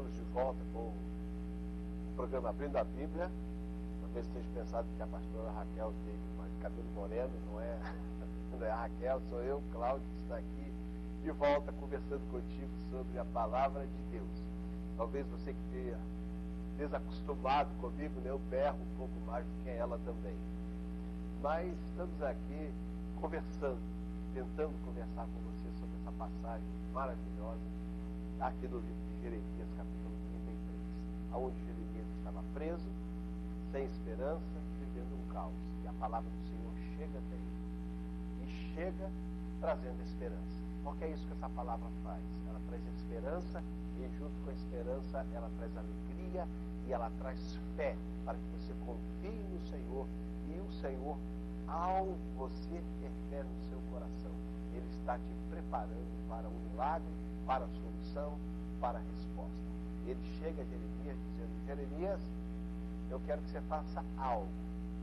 Estamos de volta com o programa Abrindo a Bíblia. Talvez tenha pensado que a pastora Raquel tem cabelo moreno, não é? Não é a Raquel, sou eu, Cláudio, que está aqui de volta conversando contigo sobre a palavra de Deus. Talvez você que tenha desacostumado comigo, né? Eu berro um pouco mais do que ela também. Mas estamos aqui conversando, tentando conversar com você sobre essa passagem maravilhosa aqui do livro de Jeremias, capítulo 33, onde Jeremias estava preso, sem esperança, vivendo um caos. E a palavra do Senhor chega até ele. E chega trazendo esperança. Porque é isso que essa palavra faz. Ela traz esperança e junto com a esperança ela traz alegria e ela traz fé para que você confie no Senhor. E o Senhor, ao você ter fé no seu coração, Ele está te preparando para o milagre, para a solução, para a resposta. Ele chega a Jeremias dizendo: Jeremias, eu quero que você faça algo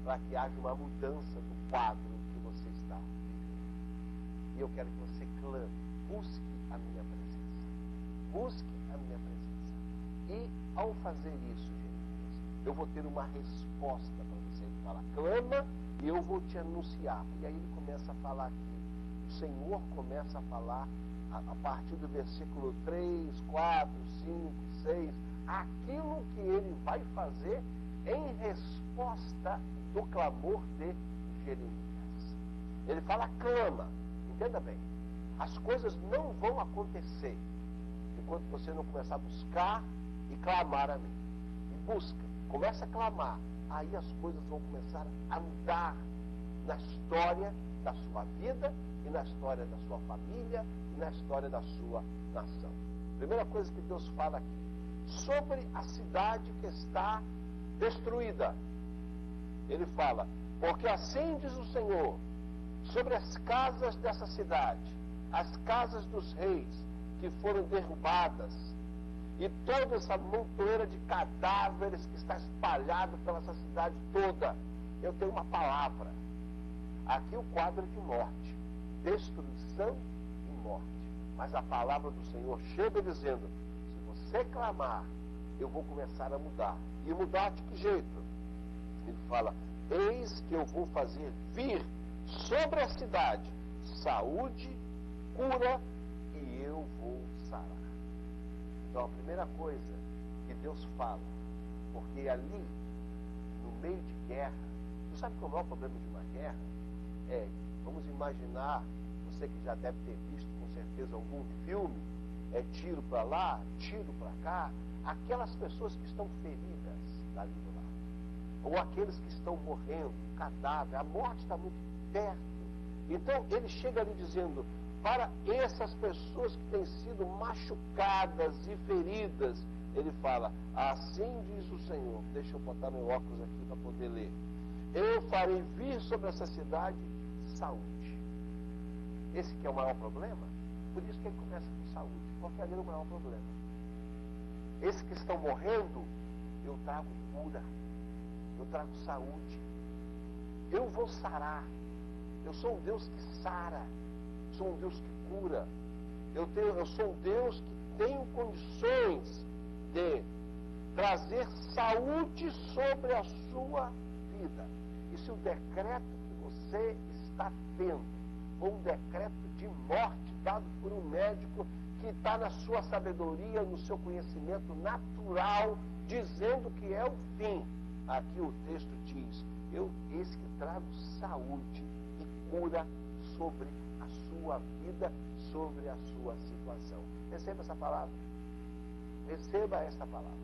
para que haja uma mudança do quadro que você está vivendo. E eu quero que você clame, busque a minha presença. Busque a minha presença. E ao fazer isso, Jeremias, eu vou ter uma resposta para você. Ele fala: clama e eu vou te anunciar. E aí ele começa a falar aqui. O Senhor começa a falar a partir do versículo 3, 4, 5, 6, aquilo que ele vai fazer em resposta do clamor de Jeremias. Ele fala: clama. Entenda bem, as coisas não vão acontecer enquanto você não começar a buscar e clamar a mim. E busca, começa a clamar, aí as coisas vão começar a mudar na história da sua vida e na história da sua família e na história da sua nação. Primeira coisa que Deus fala aqui, sobre a cidade que está destruída. Ele fala: porque assim diz o Senhor, sobre as casas dessa cidade, as casas dos reis que foram derrubadas, e toda essa montoeira de cadáveres que está espalhado pela essa cidade toda, eu tenho uma palavra. Aqui o quadro de morte, destruição e morte. Mas a palavra do Senhor chega dizendo: se você clamar, eu vou começar a mudar. E mudar de que jeito? Ele fala: eis que eu vou fazer vir sobre a cidade saúde, cura, e eu vou sarar. Então a primeira coisa que Deus fala, porque ali, no meio de guerra, você sabe qual é o maior problema de uma guerra? Vamos imaginar, você que já deve ter visto com certeza algum filme, tiro para lá, tiro para cá, aquelas pessoas que estão feridas dali do lado, ou aqueles que estão morrendo, cadáver, a morte está muito perto. Então ele chega ali dizendo para essas pessoas que têm sido machucadas e feridas, ele fala: assim diz o Senhor. Deixa eu botar meu óculos aqui para poder ler. Eu farei vir sobre essa cidade saúde. Esse que é o maior problema. Por isso que ele começa com saúde, porque ali é o maior problema. Esses que estão morrendo, eu trago cura, eu trago saúde, eu vou sarar. Eu sou um Deus que sara, sou um Deus que cura, eu sou um Deus que tenho condições de trazer saúde sobre a sua vida. E se o decreto que você está tendo for um decreto de morte dado por um médico que está na sua sabedoria, no seu conhecimento natural, dizendo que é o fim, aqui o texto diz: eis que trago saúde e cura sobre a sua vida, sobre a sua situação. Receba essa palavra. Receba essa palavra.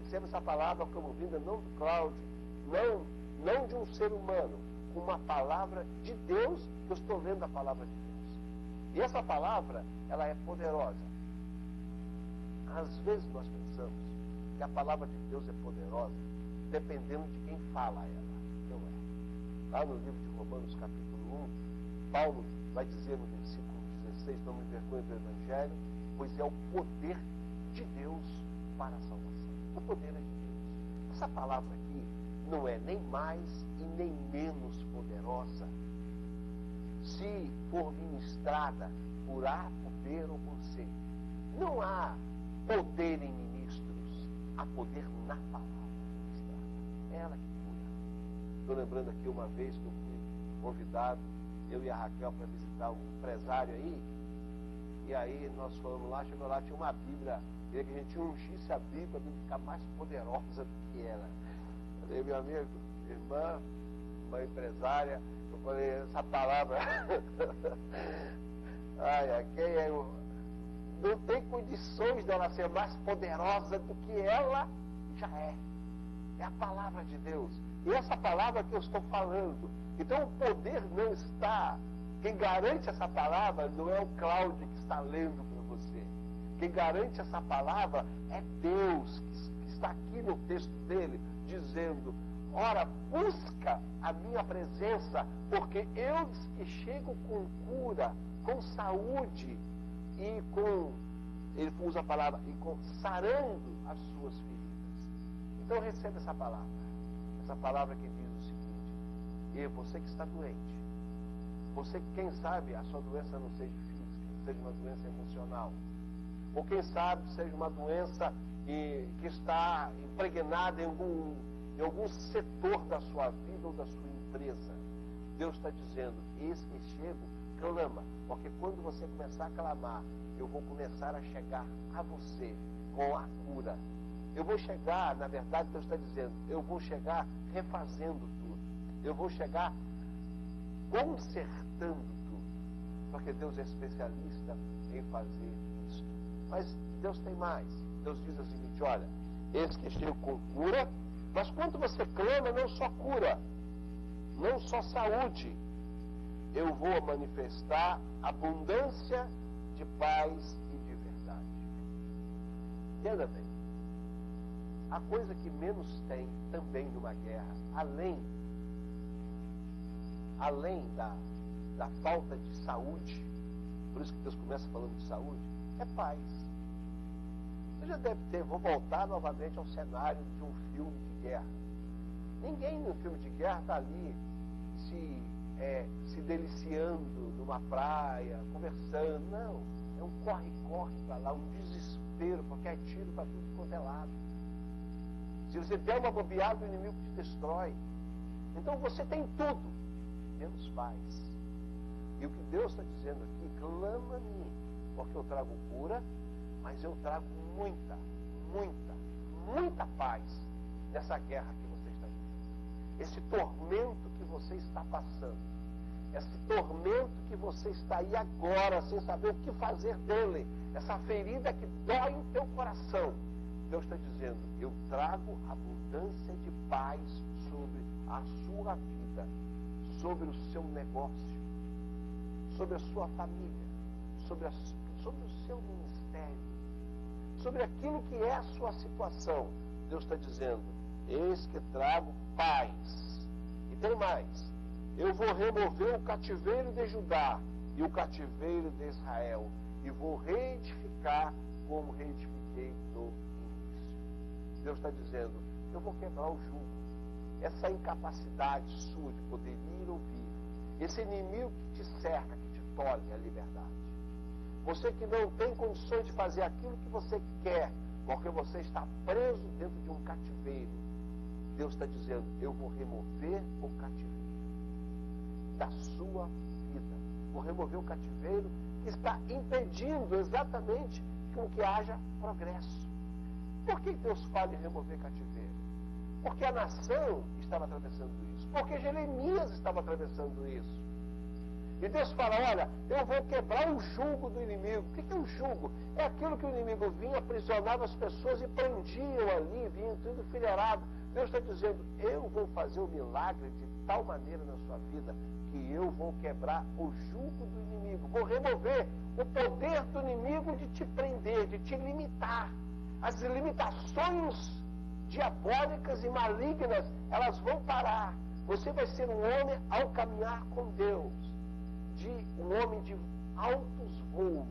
Receba essa palavra como vinda não do Cláudio, não de um ser humano, uma palavra de Deus, que eu estou lendo a palavra de Deus. E essa palavra, ela é poderosa. Às vezes nós pensamos que a palavra de Deus é poderosa dependendo de quem fala ela. Não é. Lá no livro de Romanos, capítulo 1, Paulo vai dizer no versículo 16: não me vergonhe do Evangelho, pois é o poder de Deus para a salvação. O poder é de Deus. Essa palavra aqui não é nem mais e nem menos poderosa se for ministrada por A, por B ou por C. Não há poder em ministros. há poder na palavra ministrada. É ela que cura. Estou lembrando aqui uma vez que eu fui convidado, eu e a Raquel, para visitar um empresário aí. E aí nós fomos lá, chegou lá, tinha uma Bíblia, queria que a gente ungisse a Bíblia para ficar mais poderosa do que ela. Eu falei, meu amigo, irmã, uma empresária, eu falei, essa palavra, não tem condições dela ser mais poderosa do que ela já é. É a palavra de Deus. E essa palavra que eu estou falando. Então o poder não está. Quem garante essa palavra não é o Cláudio que está lendo para você. Quem garante essa palavra é Deus, que está aqui no texto dele, dizendo, ora, busca a minha presença, porque eu que chego com cura, com saúde e com, ele usa a palavra, e com sarando as suas feridas. Então receba essa palavra que diz o seguinte, e você que está doente, você que, quem sabe, a sua doença não seja física, seja uma doença emocional, ou quem sabe seja uma doença que está impregnada em algum setor da sua vida ou da sua empresa. Deus está dizendo, eis que chego, clama, porque quando você começar a clamar, eu vou começar a chegar a você com a cura. Eu vou chegar, na verdade, Deus está dizendo, eu vou chegar refazendo tudo. Eu vou chegar consertando tudo. Porque Deus é especialista em fazer isso. Mas Deus tem mais. Deus diz o seguinte, olha, eis que chego com cura, mas quando você clama, não só cura, não só saúde, eu vou manifestar abundância de paz e de verdade. Entenda bem, a coisa que menos tem também numa guerra, além da falta de saúde, por isso que Deus começa falando de saúde, é paz. Você já deve ter, vou voltar novamente ao cenário de um filme de guerra. Ninguém no filme de guerra está ali se deliciando numa praia, conversando. Não, é um corre-corre para lá, um desespero, porque é tiro para tudo quanto é lado. Se você der uma bobeada, o inimigo te destrói. Então você tem tudo, menos paz. E o que Deus está dizendo aqui, clama a mim, porque eu trago cura, mas eu trago muita, muita, muita paz nessa guerra que você está vivendo. Esse tormento que você está passando, esse tormento que você está aí agora, sem saber o que fazer dele, essa ferida que dói o teu coração, Deus está dizendo, eu trago abundância de paz sobre a sua vida, sobre o seu negócio, sobre a sua família, sobre o seu ministério, sobre aquilo que é a sua situação. Deus está dizendo, eis que trago paz. E tem mais, eu vou remover o cativeiro de Judá e o cativeiro de Israel, e vou reedificar como reedifiquei no início. Deus está dizendo, eu vou quebrar o jugo, essa incapacidade sua de poder ir ouvir, esse inimigo que te cerca, que te tolhe a liberdade. Você que não tem condições de fazer aquilo que você quer, porque você está preso dentro de um cativeiro. Deus está dizendo, eu vou remover o cativeiro da sua vida. Vou remover o cativeiro que está impedindo exatamente com que haja progresso. Por que Deus fala em remover cativeiro? Porque a nação estava atravessando isso. Porque Jeremias estava atravessando isso. E Deus fala, olha, eu vou quebrar o jugo do inimigo. O que é o jugo? É aquilo que o inimigo vinha, aprisionava as pessoas e prendiam ali, vinham tudo enfileirado. Deus está dizendo, eu vou fazer o milagre de tal maneira na sua vida que eu vou quebrar o jugo do inimigo. Vou remover o poder do inimigo de te prender, de te limitar. As limitações diabólicas e malignas, elas vão parar. Você vai ser um homem ao caminhar com Deus. Um homem de altos voos,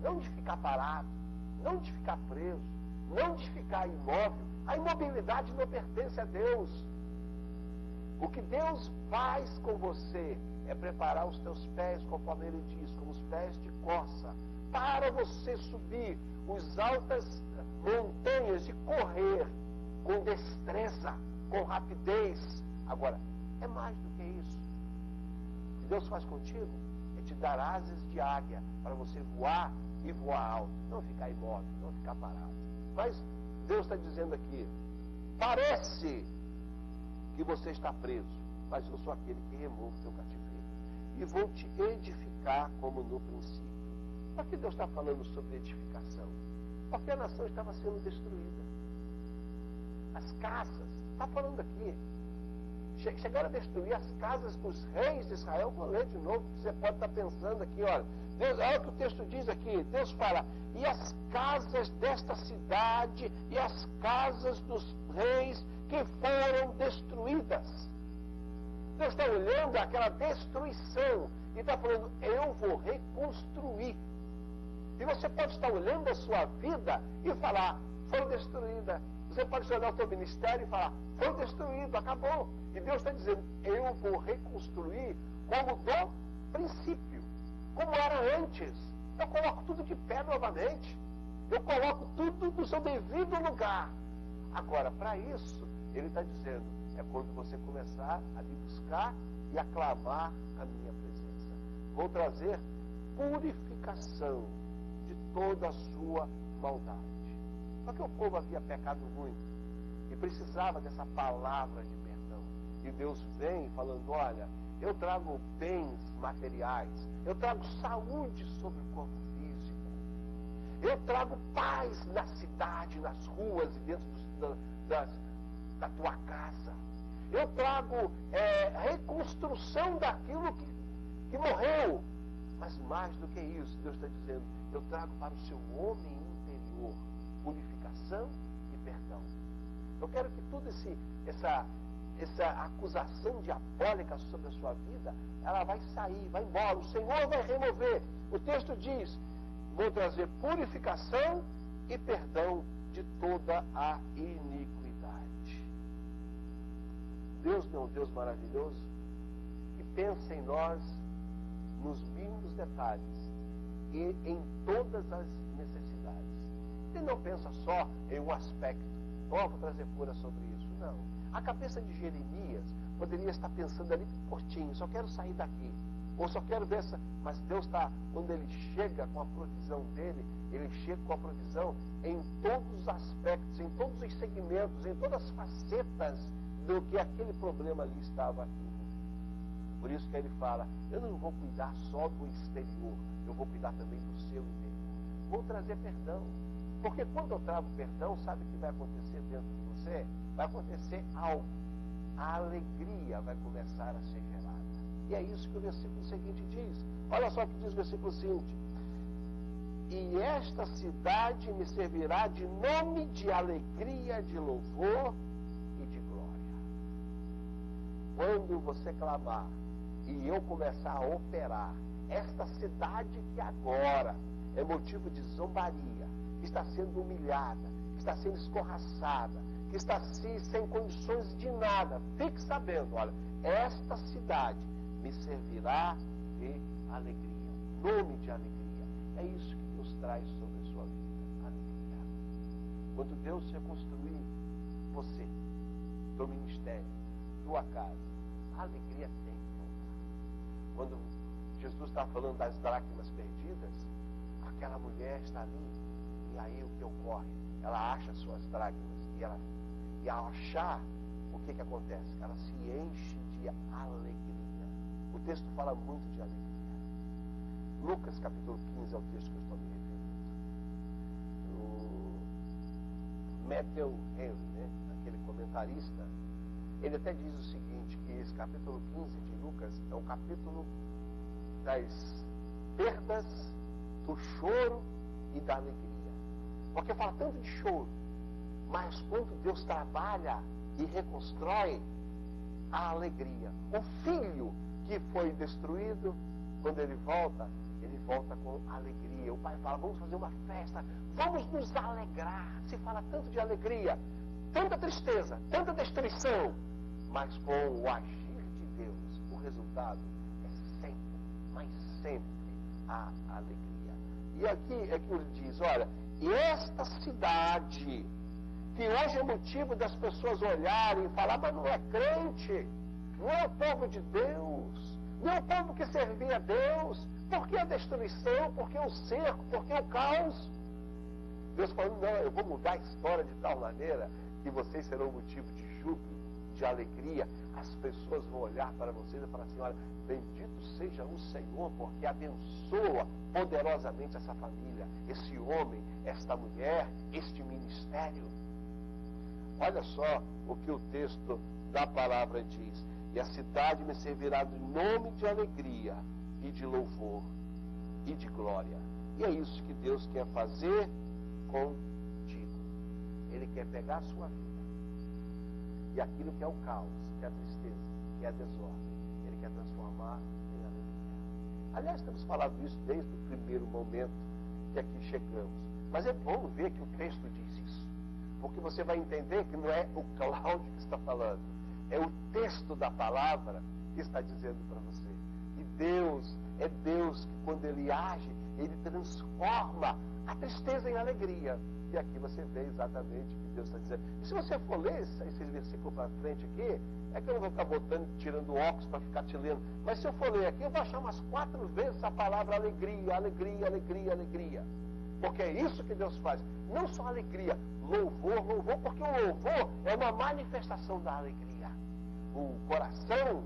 não de ficar parado, não de ficar preso, não de ficar imóvel. A imobilidade não pertence a Deus. O que Deus faz com você é preparar os teus pés, conforme Ele diz, como os pés de corça, para você subir os altas montanhas de correr com destreza, com rapidez. Agora, é mais do que isso. O que Deus faz contigo é te dar asas de águia para você voar e voar alto. Não ficar imóvel, não ficar parado. Mas Deus está dizendo aqui, parece que você está preso, mas eu sou aquele que remove o teu cativeiro e vou te edificar como no princípio. Por que Deus está falando sobre edificação? Porque a nação estava sendo destruída. As casas, está falando aqui, chegaram a destruir as casas dos reis de Israel. Vou ler de novo, você pode estar pensando aqui, olha, Deus, olha o que o texto diz aqui, Deus fala, e as casas desta cidade, e as casas dos reis que foram destruídas. Deus está olhando aquela destruição, e está falando, eu vou reconstruir. E você pode estar olhando a sua vida e falar, foi destruída. Você pode olhar o seu ministério e falar, foi destruído, acabou. E Deus está dizendo, eu vou reconstruir como do princípio, como era antes. Eu coloco tudo de pé novamente. Eu coloco tudo no seu devido lugar. Agora, para isso, Ele está dizendo, é quando você começar a me buscar e a clamar a minha presença. Vou trazer purificação de toda a sua maldade. Porque o povo havia pecado muito e precisava dessa palavra de perdão. E Deus vem falando, olha, eu trago bens materiais, eu trago saúde sobre o corpo físico, eu trago paz na cidade, nas ruas e dentro da tua casa. Eu trago reconstrução daquilo que morreu. Mas mais do que isso, Deus está dizendo, eu trago para o seu homem interior purificação e perdão. Eu quero que toda essa acusação diabólica sobre a sua vida, ela vai sair, vai embora. O Senhor vai remover. O texto diz, vou trazer purificação e perdão de toda a iniquidade. Deus não é um Deus maravilhoso que pensa em nós nos mínimos detalhes e em todas as necessidades. Ele não pensa só em um aspecto. Vou trazer cura sobre isso. Não. A cabeça de Jeremias poderia estar pensando ali curtinho, só quero sair daqui. Ou só quero ver essa. Mas Deus está, quando Ele chega com a provisão dele, Ele chega com a provisão em todos os aspectos, em todos os segmentos, em todas as facetas do que aquele problema ali estava envolvido. Por isso que Ele fala, eu não vou cuidar só do exterior, eu vou cuidar também do seu interior. Vou trazer perdão. Porque quando eu trago perdão, sabe o que vai acontecer dentro de você? Vai acontecer algo. A alegria vai começar a ser gerada. E é isso que o versículo seguinte diz. Olha só o que diz o versículo seguinte. E esta cidade me servirá de nome de alegria, de louvor e de glória. Quando você clamar e eu começar a operar, esta cidade que agora é motivo de zombaria, que está sendo humilhada, que está sendo escorraçada, que está sem condições de nada, fique sabendo, olha, esta cidade me servirá de alegria, nome de alegria. É isso que Deus traz sobre a sua vida, alegria. Quando Deus reconstruir você, teu ministério, tua casa, a alegria tem que voltar. Quando Jesus está falando das dracmas perdidas, aquela mulher está ali, e aí o que ocorre? Ela acha suas dracmas, e ao achar, o que acontece? Ela se enche de alegria. O texto fala muito de alegria. Lucas capítulo 15 é o texto que eu estou me referindo. O Matthew Henry, né, aquele comentarista, ele até diz o seguinte, que esse capítulo 15 de Lucas é o capítulo das perdas, do choro e da alegria. Porque fala tanto de choro, mas quando Deus trabalha e reconstrói, a alegria. O filho que foi destruído, quando ele volta com alegria. O pai fala, vamos fazer uma festa, vamos nos alegrar. Se fala tanto de alegria, tanta tristeza, tanta destruição, mas com o agir de Deus, o resultado é sempre, mas sempre a alegria. E aqui é que ele diz, olha, E esta cidade, que hoje é motivo das pessoas olharem e falar, mas não é crente, não é o povo de Deus, não é o povo que servia a Deus, por que a destruição, por que o cerco, por que o caos? Deus falando, não, eu vou mudar a história de tal maneira que vocês serão motivo de júbilo, de alegria. As pessoas vão olhar para vocês e falar assim, olha, bendito seja o Senhor, porque abençoa poderosamente essa família, esse homem, esta mulher, este ministério. Olha só o que o texto da palavra diz. E a cidade me servirá de nome de alegria e de louvor e de glória. E é isso que Deus quer fazer contigo. Ele quer pegar a sua vida e aquilo que é o caos, que é a tristeza, que é a desordem, Ele quer transformar em alegria. Aliás, temos falado isso desde o primeiro momento que aqui chegamos. Mas é bom ver que o texto diz isso, porque você vai entender que não é o Cláudio que está falando, é o texto da palavra que está dizendo para você. E Deus, é Deus que quando Ele age, Ele transforma a tristeza em alegria. E aqui você vê exatamente o que Deus está dizendo. E se você for ler esses versículos para frente aqui, é que eu não vou ficar botando, tirando óculos para ficar te lendo. Mas se eu for ler aqui, eu vou achar umas 4 vezes a palavra alegria, alegria, alegria, alegria. Porque é isso que Deus faz. Não só alegria, louvor, louvor, porque o louvor é uma manifestação da alegria. O coração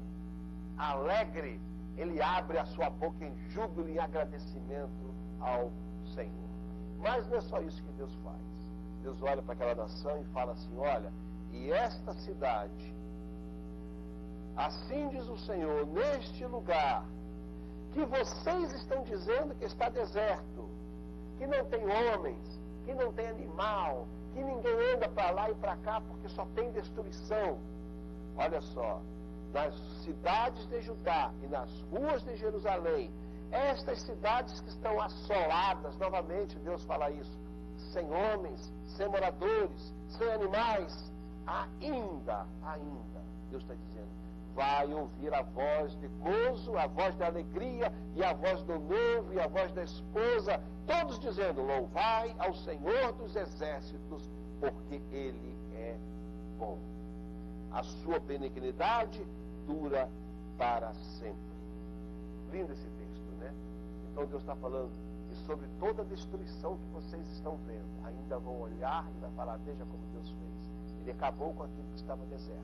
alegre, ele abre a sua boca em júbilo e agradecimento ao Senhor. Mas não é só isso que Deus faz. Deus olha para aquela nação e fala assim, olha, e esta cidade, assim diz o Senhor, neste lugar, que vocês estão dizendo que está deserto, que não tem homens, que não tem animal, que ninguém anda para lá e para cá porque só tem destruição. Olha só, nas cidades de Judá e nas ruas de Jerusalém, estas cidades que estão assoladas, novamente Deus fala isso, sem homens, sem moradores, sem animais, ainda, Deus está dizendo, vai ouvir a voz de gozo, a voz de alegria, e a voz do noivo, e a voz da esposa, todos dizendo, louvai ao Senhor dos exércitos, porque Ele é bom. A sua benignidade dura para sempre. Lindo esse texto, né? Então Deus está falando, e sobre toda a destruição que vocês estão vendo, ainda vão olhar e vai falar, veja como Deus fez. Ele acabou com aquilo que estava deserto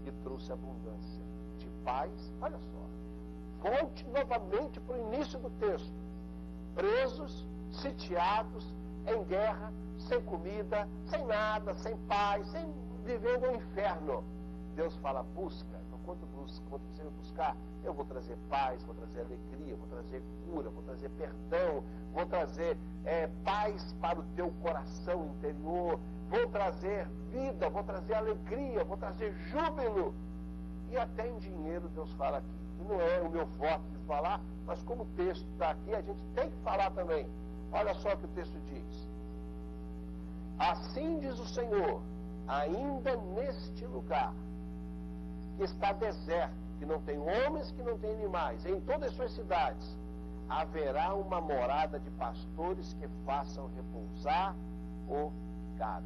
e trouxe abundância de paz. Olha só, volte novamente para o início do texto. Presos, sitiados, em guerra, sem comida, sem nada, sem paz, sem vivendo um inferno. Deus fala, busca. Então, quando você vai buscar, eu vou trazer paz, vou trazer alegria, vou trazer cura, vou trazer perdão, vou trazer paz para o teu coração interior, vou trazer vida, vou trazer alegria, vou trazer júbilo. E até em dinheiro Deus fala aqui. E não é o meu forte de falar, mas como o texto está aqui, a gente tem que falar também. Olha só o que o texto diz. Assim diz o Senhor, ainda neste lugar, que está deserto, que não tem homens, que não tem animais, em todas as suas cidades, haverá uma morada de pastores que façam repousar o gado.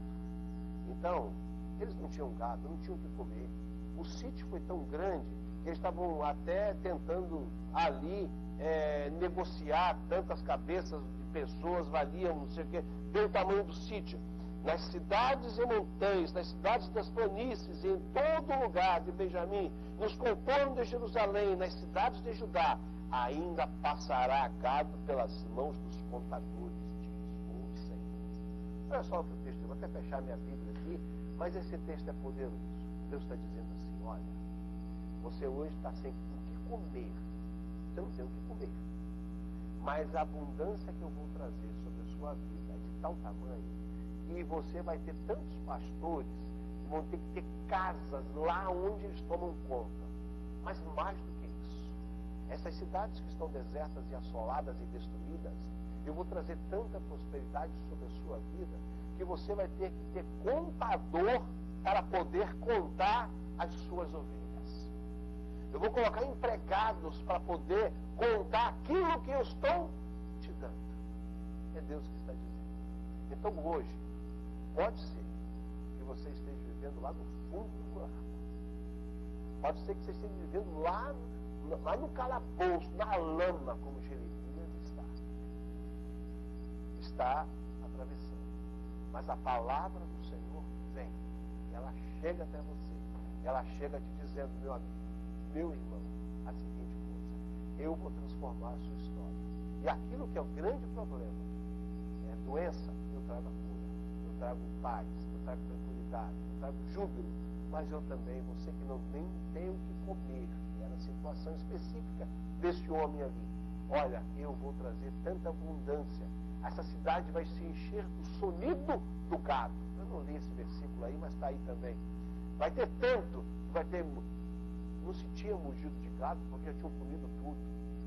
Então, eles não tinham gado, não tinham o que comer. O sítio foi tão grande que eles estavam até tentando ali negociar, tantas cabeças de pessoas valiam, não sei o que, pelo tamanho do sítio. Nas cidades e montanhas, nas cidades das planícies, e em todo lugar de Benjamim, nos contornos de Jerusalém, nas cidades de Judá, ainda passará gado pelas mãos dos contadores, diz o Senhor. Olha só o que o texto, eu vou até fechar minha Bíblia aqui, mas esse texto é poderoso. Deus está dizendo assim, olha, você hoje está sem o que comer, você não tem o que comer, mas a abundância que eu vou trazer sobre a sua vida é de tal tamanho, e você vai ter tantos pastores que vão ter que ter casas lá onde eles tomam conta. Mas mais do que isso, essas cidades que estão desertas e assoladas e destruídas, eu vou trazer tanta prosperidade sobre a sua vida que você vai ter que ter contador para poder contar as suas ovelhas. Eu vou colocar empregados para poder contar aquilo que eu estou te dando. É Deus que está dizendo. Então hoje, pode ser que você esteja vivendo lá no fundo do buraco. Pode ser que você esteja vivendo lá no calabouço, na lama, como Jeremias está atravessando. Mas a palavra do Senhor vem, ela chega até você, ela chega te dizendo, meu amigo, meu irmão, a seguinte coisa: eu vou transformar a sua história. E aquilo que é o grande problema, é doença, eu trago a cura, eu trago paz, eu trago tranquilidade, eu trago júbilo. Mas eu também, você que não nem tem o que comer, e era a situação específica desse homem ali, olha, eu vou trazer tanta abundância, essa cidade vai se encher do sonido do gado. Eu não li esse versículo aí, mas está aí também. Vai ter tanto, não se tinha mugido de gado, porque já tinham comido tudo.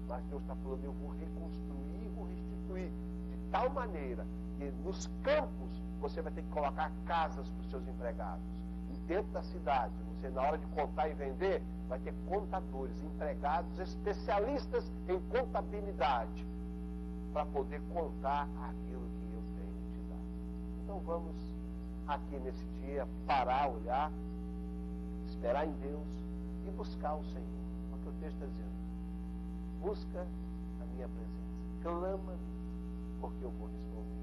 Mas Deus está falando, eu vou reconstruir, vou restituir, de tal maneira que nos campos você vai ter que colocar casas para os seus empregados. E dentro da cidade, você na hora de contar e vender, vai ter contadores, empregados, especialistas em contabilidade, para poder contar aquilo que eu tenho de te dar. Então vamos aqui nesse dia parar, olhar, esperar em Deus e buscar o Senhor. É o que o texto está dizendo. Busca a minha presença, clama-me, porque eu vou responder.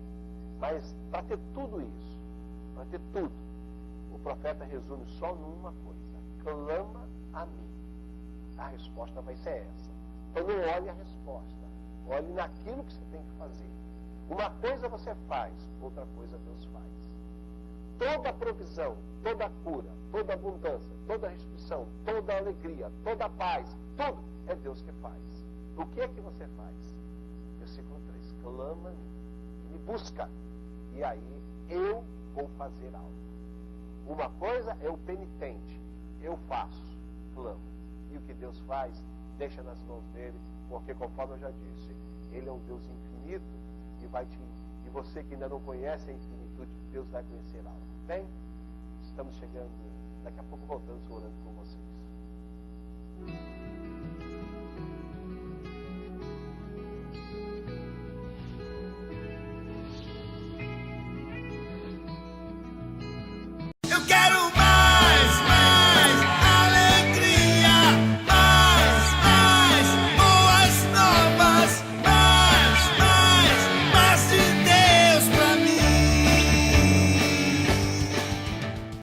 Mas para ter tudo isso, para ter tudo, o profeta resume só numa coisa: clama a mim. A resposta vai ser essa. Então não olhe a resposta, olhe naquilo que você tem que fazer. Uma coisa você faz, outra coisa Deus faz. Toda a provisão, toda a cura, toda a abundância, toda a restituição, toda a alegria, toda a paz, tudo é Deus que faz. O que é que você faz? Versículo 3: clama-me, me busca, e aí eu vou fazer algo. Uma coisa é o penitente, eu faço, clamo. E o que Deus faz, deixa nas mãos dele, porque conforme eu já disse, ele é um Deus infinito e você que ainda não conhece a infinitude, Deus vai conhecer algo. Bem, estamos chegando, daqui a pouco voltamos orando com vocês.